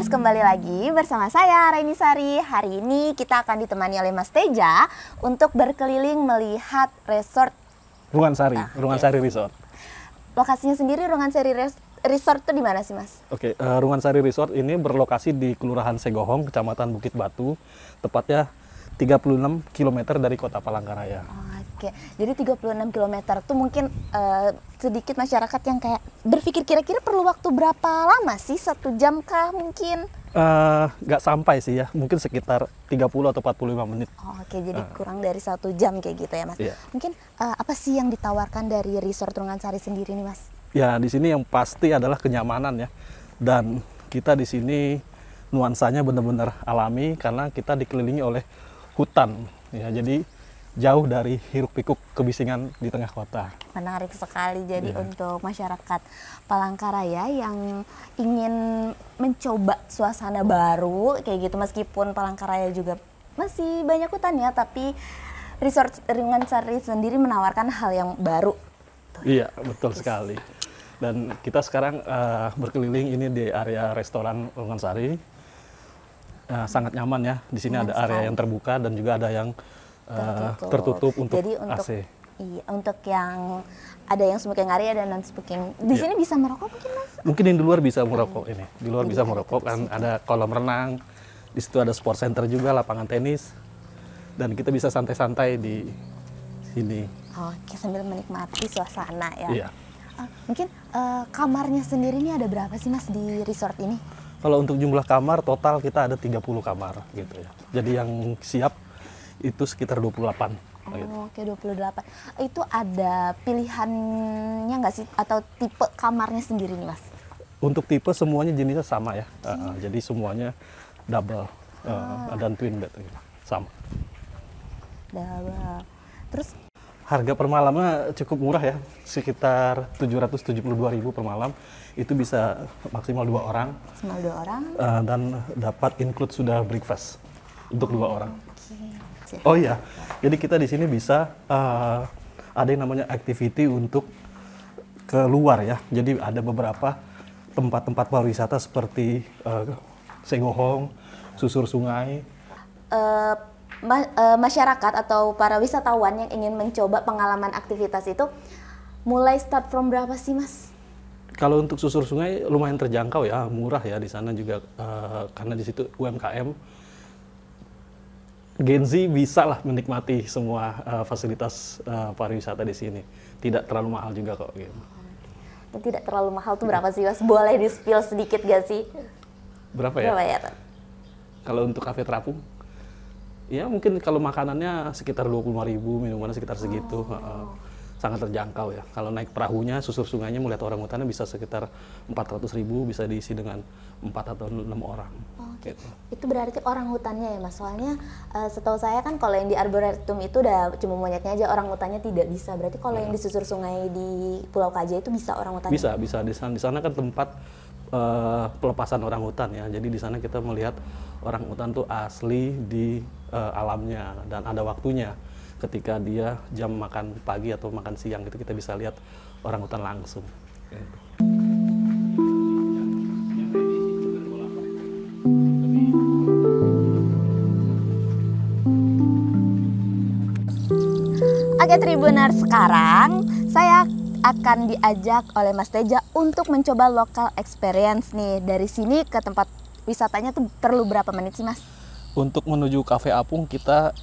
kembali lagi bersama saya Raini Sari. Hari ini kita akan ditemani oleh Mas Teja untuk berkeliling melihat resort Rungansari Resort. Lokasinya sendiri Rungansari Resort itu di mana sih, Mas? Oke, Rungansari Resort ini berlokasi di Kelurahan Segohong, Kecamatan Bukit Batu, tepatnya 36 km dari Kota Palangkaraya. Oke, jadi 36 km tuh mungkin sedikit masyarakat yang kayak berpikir kira-kira perlu waktu berapa lama sih? 1 jam kah mungkin? Nggak sampai sih ya, mungkin sekitar 30 atau 45 menit. Oke, jadi kurang dari 1 jam kayak gitu ya, Mas? Iya. Mungkin apa sih yang ditawarkan dari Resort Rungansari sendiri nih, Mas? Ya, di sini yang pasti adalah kenyamanan ya. Dan kita di sini nuansanya benar-benar alami karena kita dikelilingi oleh hutan. Ya, jadi jauh dari hiruk-pikuk kebisingan di tengah kota. Menarik sekali. Jadi untuk masyarakat Palangkaraya yang ingin mencoba suasana baru kayak gitu, meskipun Palangkaraya juga masih banyak hutan ya, tapi Resort Rungansari sendiri menawarkan hal yang baru. Iya, betul sekali. Dan kita sekarang berkeliling ini di area restoran Rungansari. Sangat nyaman ya. Di sini ada area yang terbuka dan juga ada yang tertutup untuk jadi untuk AC. Iya, untuk yang ada yang smoking area dan non smoking. Di sini bisa merokok mungkin, Mas? Mungkin yang di luar bisa merokok ini. Di luar bisa merokok kan, ada kolam renang. Di situ ada sport center juga, lapangan tenis. Dan kita bisa santai-santai di sini. Oke, sambil menikmati suasana ya. Iya. Mungkin kamarnya sendiri ini ada berapa sih, Mas, di resort ini? Kalau untuk jumlah kamar total kita ada 30 kamar gitu ya. Jadi yang siap itu sekitar 28. Gitu. Oke, 28. Itu ada pilihannya nggak sih? Atau tipe kamarnya sendiri nih, Mas? Untuk tipe semuanya jenisnya sama ya. Jadi semuanya double dan twin bed gitu. Sama. Double. Terus harga per malamnya cukup murah ya. Sekitar 772.000 per malam. Itu bisa maksimal 2 orang. Maksimal 2 orang. Dan dapat include sudah breakfast untuk 2 orang. Okay. Oh iya, jadi kita di sini bisa ada yang namanya activity untuk keluar ya. Jadi ada beberapa tempat-tempat pariwisata seperti Segohong, susur sungai. Masyarakat atau para wisatawan yang ingin mencoba pengalaman aktivitas itu mulai start from berapa sih, Mas? Kalau untuk susur sungai lumayan terjangkau ya, murah ya di sana juga karena di situ UMKM. Gen Z bisa lah menikmati semua fasilitas pariwisata di sini. Tidak terlalu mahal juga kok. Gitu. Tidak terlalu mahal tuh berapa sih, Mas? Boleh di-spill sedikit gak sih? Berapa ya? Berapa ya? Kalau untuk kafe terapung, ya mungkin kalau makanannya sekitar 25.000, minumannya sekitar segitu. Sangat terjangkau ya. Kalau naik perahunya, susur sungainya melihat orangutannya bisa sekitar 400.000, bisa diisi dengan 4 atau 6 orang. Oke. Gitu. Itu berarti orangutannya ya, Mas? Soalnya setahu saya kan kalau yang di Arboretum itu udah cuma monyetnya aja, orangutannya tidak bisa. Berarti kalau yang di susur sungai di Pulau Kaja itu bisa orangutannya? Bisa. Di sana kan tempat pelepasan orangutan ya. Jadi di sana kita melihat orangutan tuh asli di alamnya dan ada waktunya. Ketika dia jam makan pagi atau makan siang itu kita bisa lihat orangutan langsung. Oke, Tribuner, sekarang saya akan diajak oleh Mas Teja untuk mencoba local experience nih. Dari sini ke tempat wisatanya tuh perlu berapa menit sih, Mas? Untuk menuju Cafe Apung kita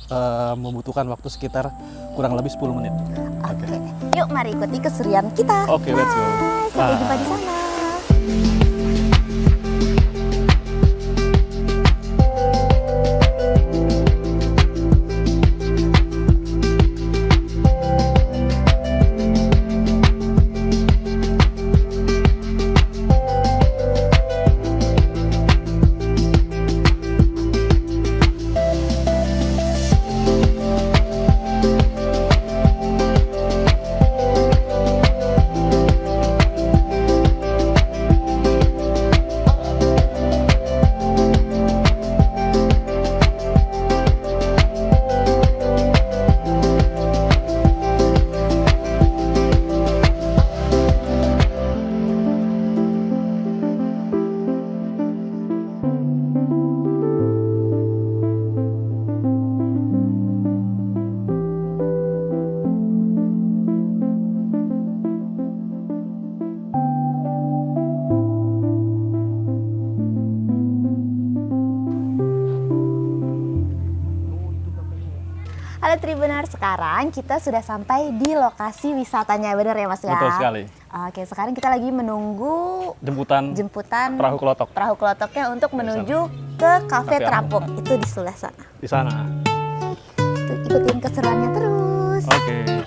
membutuhkan waktu sekitar kurang lebih 10 menit. Oke. Yuk mari ikuti keseruan kita. Oke, let's go. Sampai jumpa di sana. Halo Tribuners, sekarang kita sudah sampai di lokasi wisatanya, benar ya Mas ya? Betul sekali. Oke, sekarang kita lagi menunggu jemputan perahu kelotok. Perahu kelotoknya untuk menuju ke Cafe Terapung. Itu di sebelah sana. Di sana. Tuh, ikutin keseruannya terus. Oke.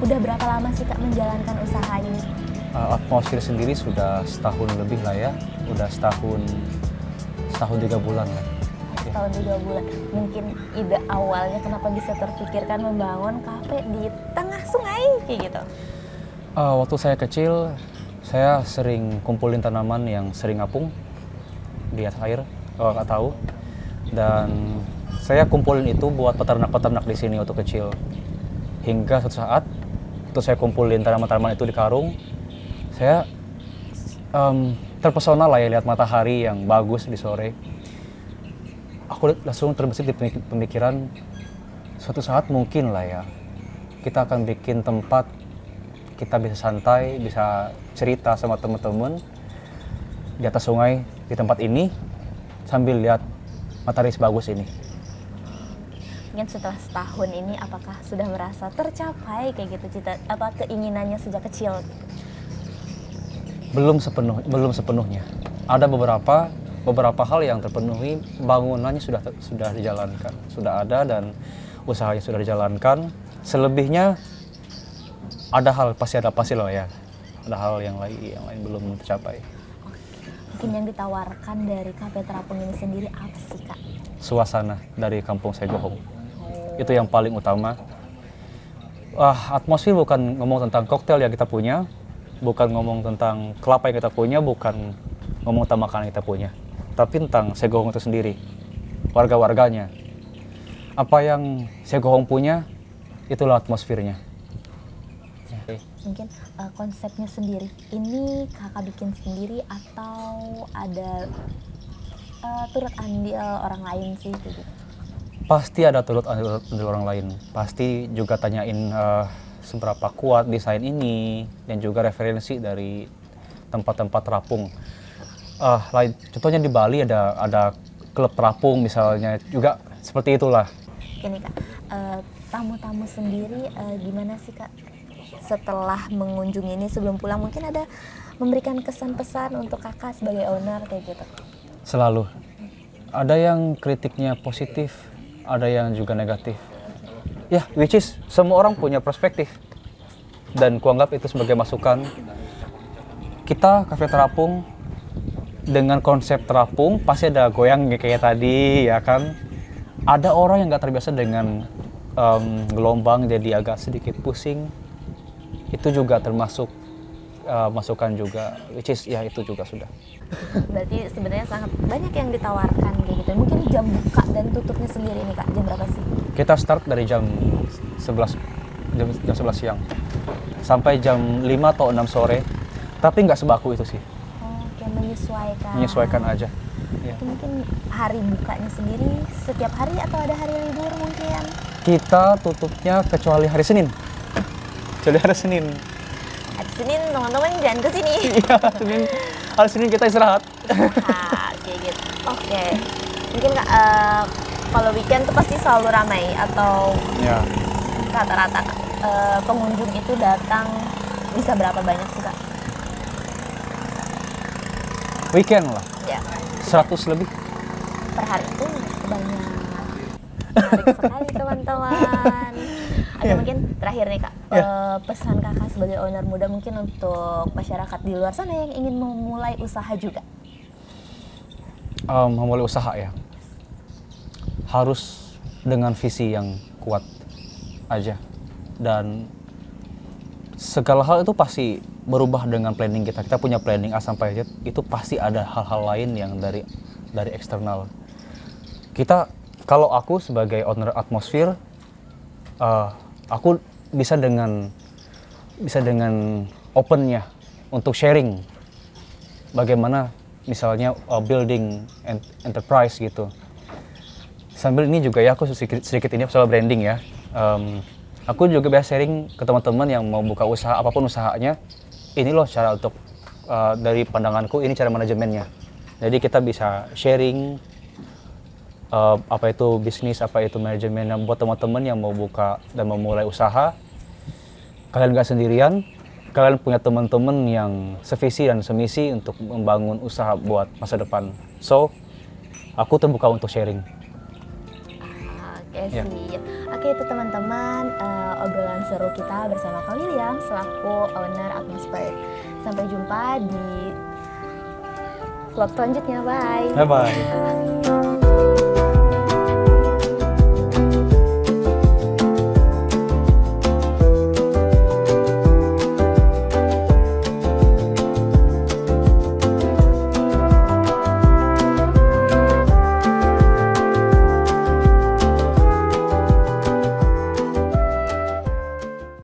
Udah berapa lama sih Kak menjalankan usaha ini? Atmosfer sendiri sudah setahun lebih lah ya, udah setahun 3 bulan lah. Setahun 3 bulan. Mungkin ide awalnya kenapa bisa terpikirkan membangun kafe di tengah sungai kayak gitu? Waktu saya kecil, saya sering kumpulin tanaman yang sering apung di atas air, kalau nggak tahu. Dan saya kumpulin itu buat peternak-peternak di sini waktu kecil. Hingga suatu saat, waktu saya kumpulin tanaman-tanaman itu di karung, saya terpesona lah ya lihat matahari yang bagus di sore. Aku langsung terbesit di pemikiran, suatu saat mungkin lah ya, kita akan bikin tempat kita bisa santai, bisa cerita sama teman-teman di atas sungai di tempat ini sambil lihat matahari sebagus ini. Mungkin setelah setahun ini apakah sudah merasa tercapai kayak gitu keinginannya sejak kecil? Belum sepenuhnya. Ada beberapa hal yang terpenuhi, bangunannya sudah dijalankan, sudah ada dan usahanya sudah dijalankan. Selebihnya ada hal pasti loh ya. Ada hal yang lain belum tercapai. Mungkin yang ditawarkan dari Cafe Terapung ini sendiri apa sih Kak? Suasana dari Kampung Segohong. Itu yang paling utama. Atmosfer bukan ngomong tentang koktail yang kita punya, bukan ngomong tentang kelapa yang kita punya, bukan ngomong tentang makanan yang kita punya, tapi tentang Segohong itu sendiri, warga-warganya. Apa yang Segohong punya, itulah atmosfernya. Mungkin konsepnya sendiri, ini kakak bikin sendiri atau ada turut andil orang lain sih gitu? Pasti ada turut andil orang lain. Pasti juga tanyain seberapa kuat desain ini dan juga referensi dari tempat-tempat terapung. Contohnya di Bali ada klub terapung misalnya, juga seperti itulah. Ini Kak, tamu-tamu sendiri gimana sih Kak? Setelah mengunjungi ini sebelum pulang mungkin ada memberikan kesan pesan untuk kakak sebagai owner kayak gitu? Selalu. Ada yang kritiknya positif, ada yang juga negatif. Ya, which is semua orang punya perspektif. Dan kuanggap itu sebagai masukan. Kita Cafe Terapung dengan konsep terapung pasti ada goyang kayak tadi ya kan. Ada orang yang nggak terbiasa dengan gelombang jadi agak sedikit pusing. Itu juga termasuk masukan juga, which is ya itu juga sudah. Berarti sebenarnya sangat banyak yang ditawarkan kayak gitu. Mungkin jam buka dan tutupnya sendiri nih Kak, jam berapa sih? Kita start dari jam 11 siang sampai jam 5 atau 6 sore. Tapi nggak sebaku itu sih. Oh, kayak menyesuaikan. Menyesuaikan aja. Ya. Itu mungkin hari bukanya sendiri setiap hari atau ada hari libur mungkin? Kita tutupnya kecuali hari Senin. Kecuali hari Senin. Hari Senin teman-teman jangan ke sini. Iya, hari Senin kita istirahat. Nah, kayak gitu. Oke. Mungkin Kak, kalau weekend tuh pasti selalu ramai atau Ya. rata-rata pengunjung itu datang bisa berapa banyak sih Kak? Weekend lah, Ya, 100 lebih. per hari itu cukup banyak. Menarik sekali teman-teman. Oke, mungkin terakhir nih Kak, pesan Kakak sebagai owner muda mungkin untuk masyarakat di luar sana yang ingin memulai usaha juga. Memulai usaha ya, harus dengan visi yang kuat aja. Dan segala hal itu pasti berubah dengan planning kita. Kita punya planning A sampai Z, itu pasti ada hal-hal lain yang dari eksternal. Kalau aku sebagai owner Atmosphere, aku bisa dengan opennya untuk sharing bagaimana misalnya building enterprise gitu. Sambil ini juga ya aku sedikit ini soal branding ya. Aku juga biasa sharing ke teman-teman yang mau buka usaha apapun usahanya. Ini loh cara untuk dari pandanganku ini cara manajemennya. Jadi kita bisa sharing apa itu bisnis, apa itu manajemen buat teman-teman yang mau buka dan memulai usaha. Kalian nggak sendirian, kalian punya teman-teman yang sevisi dan semisi untuk membangun usaha buat masa depan. So, aku terbuka untuk sharing. Oke, siap. Oke, itu teman-teman obrolan seru kita bersama Kak William selaku owner Atmosphere. Sampai jumpa di vlog selanjutnya. Bye. Bye-bye.